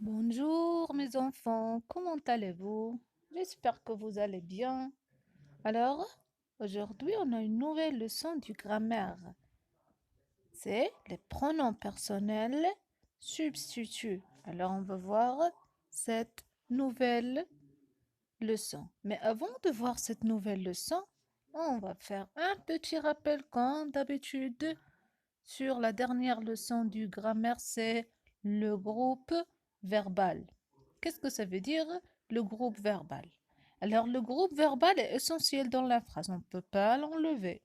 Bonjour mes enfants, comment allez-vous? J'espère que vous allez bien. Alors, aujourd'hui, on a une nouvelle leçon du grammaire. C'est les pronoms personnels substituts. Alors, on va voir cette nouvelle leçon. Mais avant de voir cette nouvelle leçon, on va faire un petit rappel comme d'habitude sur la dernière leçon du grammaire, c'est le groupe verbal. Qu'est-ce que ça veut dire, le groupe verbal? Alors, le groupe verbal est essentiel dans la phrase, on ne peut pas l'enlever.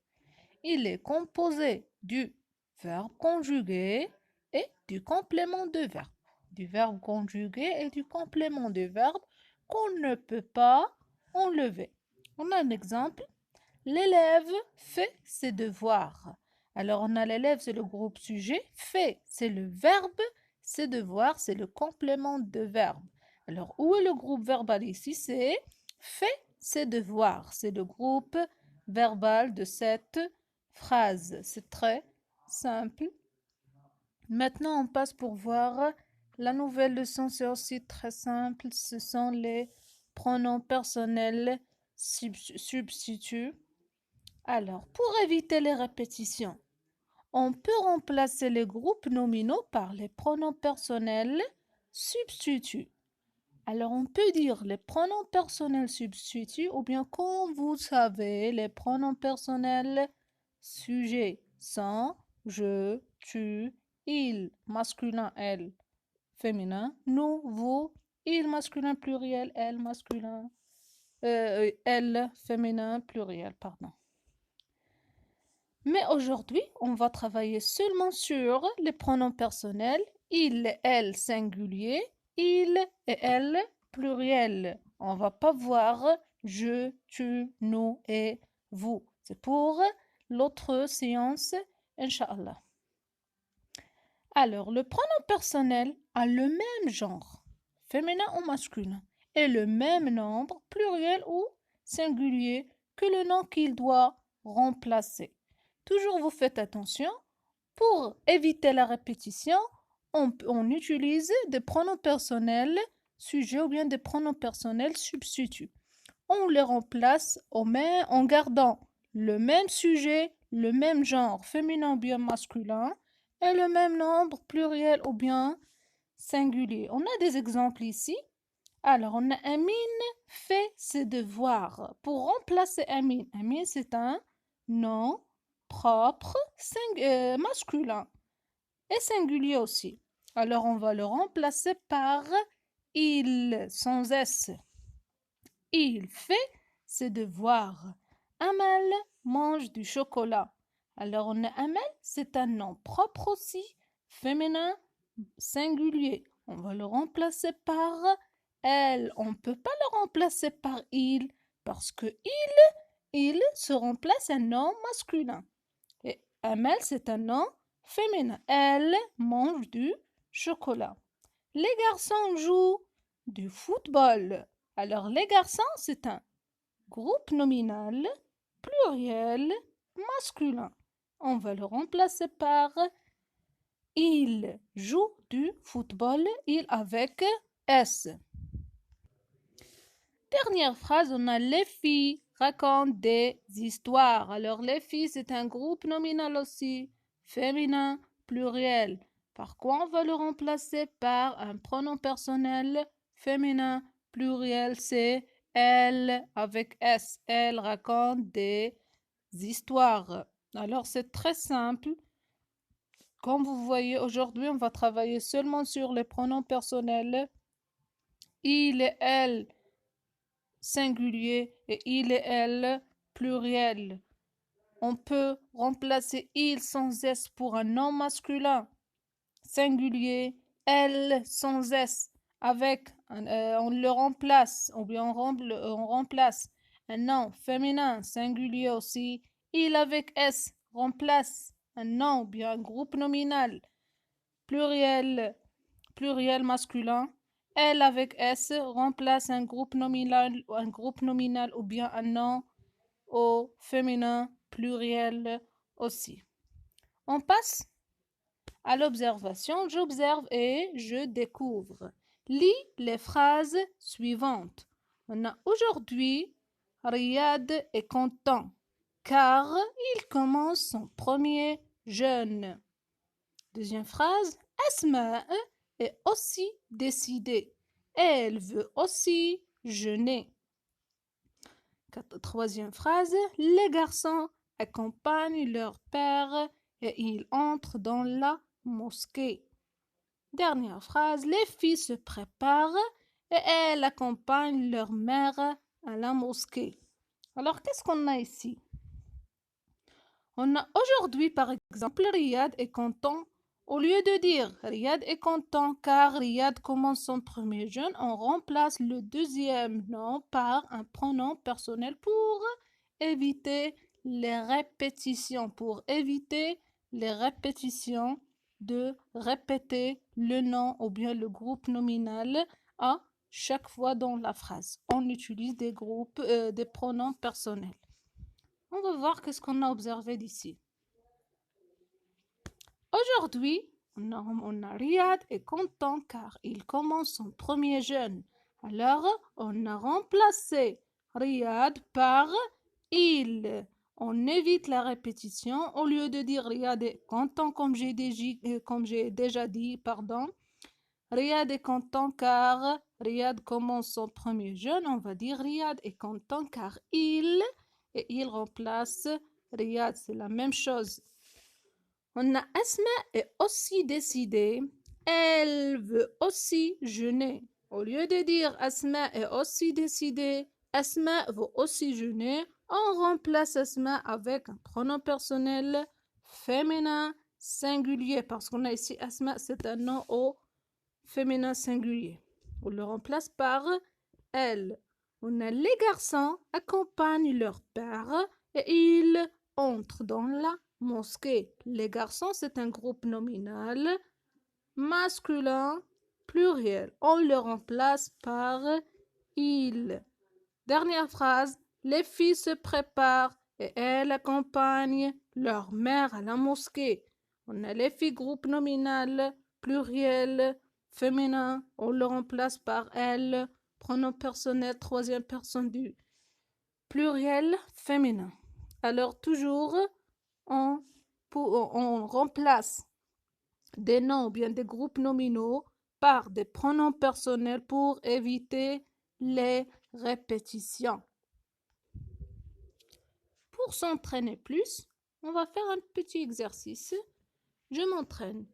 Il est composé du verbe conjugué et du complément de verbe. Du verbe conjugué et du complément de verbe qu'on ne peut pas enlever. On a un exemple. L'élève fait ses devoirs. Alors, on a l'élève, c'est le groupe sujet. Fait, c'est le verbe. Ses devoirs, c'est le complément de verbe. Alors, où est le groupe verbal ici? C'est fait ses devoirs. C'est le groupe verbal de cette phrase. C'est très simple. Maintenant, on passe pour voir la nouvelle leçon. C'est aussi très simple. Ce sont les pronoms personnels substituts. Alors, pour éviter les répétitions, on peut remplacer les groupes nominaux par les pronoms personnels substituts. Alors, on peut dire les pronoms personnels substituts ou bien, comme vous savez, les pronoms personnels sujets sont je, tu, il, masculin, elle, féminin, nous, vous, il, masculin, pluriel, elle, masculin, elle, féminin, pluriel, pardon. Mais aujourd'hui, on va travailler seulement sur les pronoms personnels il et elle singulier, il et elle pluriel. On va pas voir je, tu, nous et vous. C'est pour l'autre séance, Inch'Allah. Alors, le pronom personnel a le même genre, féminin ou masculin, et le même nombre, pluriel ou singulier, que le nom qu'il doit remplacer. Toujours vous faites attention, pour éviter la répétition, on utilise des pronoms personnels sujets ou bien des pronoms personnels substituts. On les remplace en gardant le même sujet, le même genre féminin ou bien masculin et le même nombre pluriel ou bien singulier. On a des exemples ici. Alors, on a Amine fait ses devoirs. Pour remplacer Amine, Amine c'est un nom propre masculin et singulier aussi. Alors, on va le remplacer par il sans S. Il fait ses devoirs. Amal mange du chocolat. Alors, on a Amal, c'est un nom propre aussi, féminin, singulier. On va le remplacer par elle. On ne peut pas le remplacer par il parce que il se remplace un nom masculin. Et Amal, c'est un nom féminin. Elle mange du chocolat. Les garçons jouent du football. Alors, les garçons, c'est un groupe nominal, pluriel, masculin. On va le remplacer par il joue du football, il avec S. Dernière phrase, on a les filles racontent des histoires. Alors, les filles, c'est un groupe nominal aussi, féminin, pluriel. Par quoi on va le remplacer par un pronom personnel féminin, pluriel, c'est elle avec S. Elle raconte des histoires. Alors, c'est très simple. Comme vous voyez, aujourd'hui, on va travailler seulement sur les pronoms personnels. Il et elle singulier et il et elle pluriel. On peut remplacer il sans S pour un nom masculin singulier, elle sans S avec on le remplace ou bien on remplace un nom féminin singulier aussi. Il avec S remplace un nom ou bien un groupe nominal pluriel masculin. Elle avec S remplace un groupe nominal ou bien un nom au féminin pluriel aussi. On passe à l'observation. J'observe et je découvre. Lis les phrases suivantes. On a aujourd'hui, Riyad est content car il commence son premier jeûne. Deuxième phrase, Asma est aussi décidée. Elle veut aussi jeûner. Troisième phrase, les garçons accompagnent leur père et ils entrent dans la mosquée. Dernière phrase, les filles se préparent et elles accompagnent leur mère à la mosquée. Alors, qu'est-ce qu'on a ici? On a aujourd'hui, par exemple, Riyad est content. Au lieu de dire Riyad est content car Riyad commence son premier jeûne, on remplace le deuxième nom par un pronom personnel pour éviter les répétitions. Pour éviter les répétitions de répéter le nom ou bien le groupe nominal à chaque fois dans la phrase. On utilise des pronoms personnels. On va voir qu'est-ce qu'on a observé d'ici. Aujourd'hui, on a Riyad est content car il commence son premier jeûne. Alors, on a remplacé Riyad par il. On évite la répétition. Au lieu de dire Riyad est content comme j'ai déjà dit, Riyad est content car Riyad commence son premier jeûne. On va dire Riyad est content car il, et il remplace Riyad. C'est la même chose. On a Asma est aussi décidée. Elle veut aussi jeûner. Au lieu de dire Asma est aussi décidée, Asma veut aussi jeûner, on remplace Asma avec un pronom personnel féminin singulier parce qu'on a ici Asma, c'est un nom au féminin singulier. On le remplace par elle. On a les garçons accompagnent leur père et ils entrent dans la mosquée. Les garçons, c'est un groupe nominal masculin pluriel. On le remplace par il. Dernière phrase, les filles se préparent et elles accompagnent leur mère à la mosquée. On a les filles groupe nominal pluriel féminin. On le remplace par elle. Pronom personnel troisième personne du pluriel féminin. Alors toujours, on remplace des noms ou bien des groupes nominaux par des pronoms personnels pour éviter les répétitions. Pour s'entraîner plus, on va faire un petit exercice. Je m'entraîne.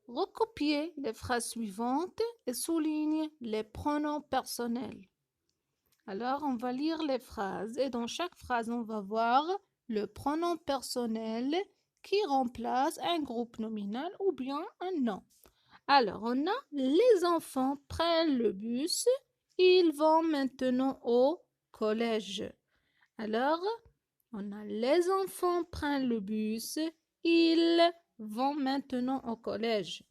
Recopiez les phrases suivantes et souligne les pronoms personnels. Alors, on va lire les phrases et dans chaque phrase, on va voir le pronom personnel qui remplace un groupe nominal ou bien un nom. Alors, on a les enfants prennent le bus, ils vont maintenant au collège. Alors, on a les enfants prennent le bus, ils vont maintenant au collège.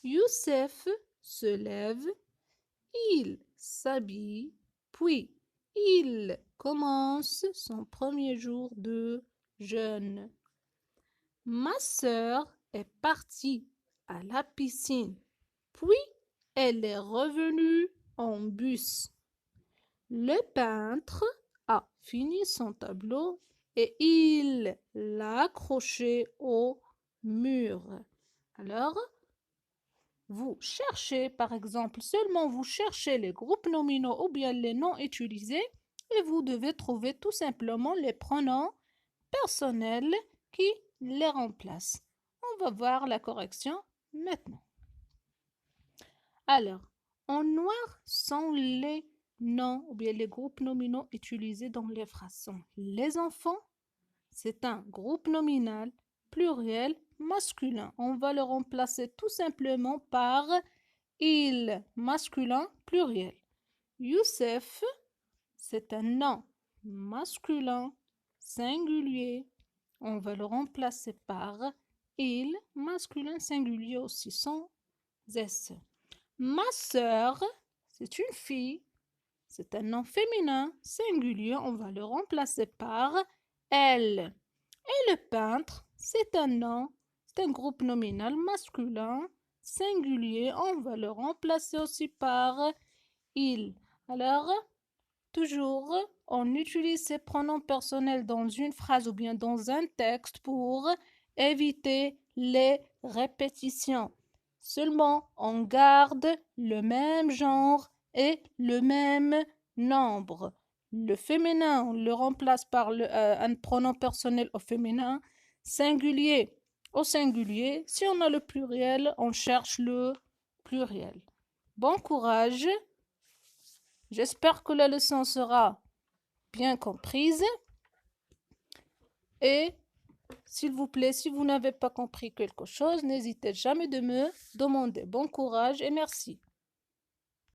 Youssef se lève, il s'habille, puis il commence son premier jour de jeûne. Ma sœur est partie à la piscine, puis elle est revenue en bus. Le peintre a fini son tableau et il l'a accroché au mur. Alors, vous cherchez, par exemple, seulement vous cherchez les groupes nominaux ou bien les noms utilisés et vous devez trouver tout simplement les pronoms personnels qui les remplacent. On va voir la correction maintenant. Alors, en noir sont les noms ou bien les groupes nominaux utilisés dans les phrases. Les enfants, c'est un groupe nominal pluriel masculin. On va le remplacer tout simplement par il masculin pluriel. Youssef, c'est un nom masculin singulier. On va le remplacer par il masculin singulier aussi sans S. Ma sœur, c'est une fille. C'est un nom féminin singulier. On va le remplacer par elle. Et le peintre, c'est un nom, c'est un groupe nominal masculin singulier, on va le remplacer aussi par il. Alors, toujours, on utilise ces pronoms personnels dans une phrase ou bien dans un texte pour éviter les répétitions. Seulement, on garde le même genre et le même nombre. Le féminin, on le remplace par un pronom personnel au féminin, singulier au singulier. Si on a le pluriel, on cherche le pluriel. Bon courage. J'espère que la leçon sera bien comprise. Et s'il vous plaît, si vous n'avez pas compris quelque chose, n'hésitez jamais de me demander. Bon courage et merci.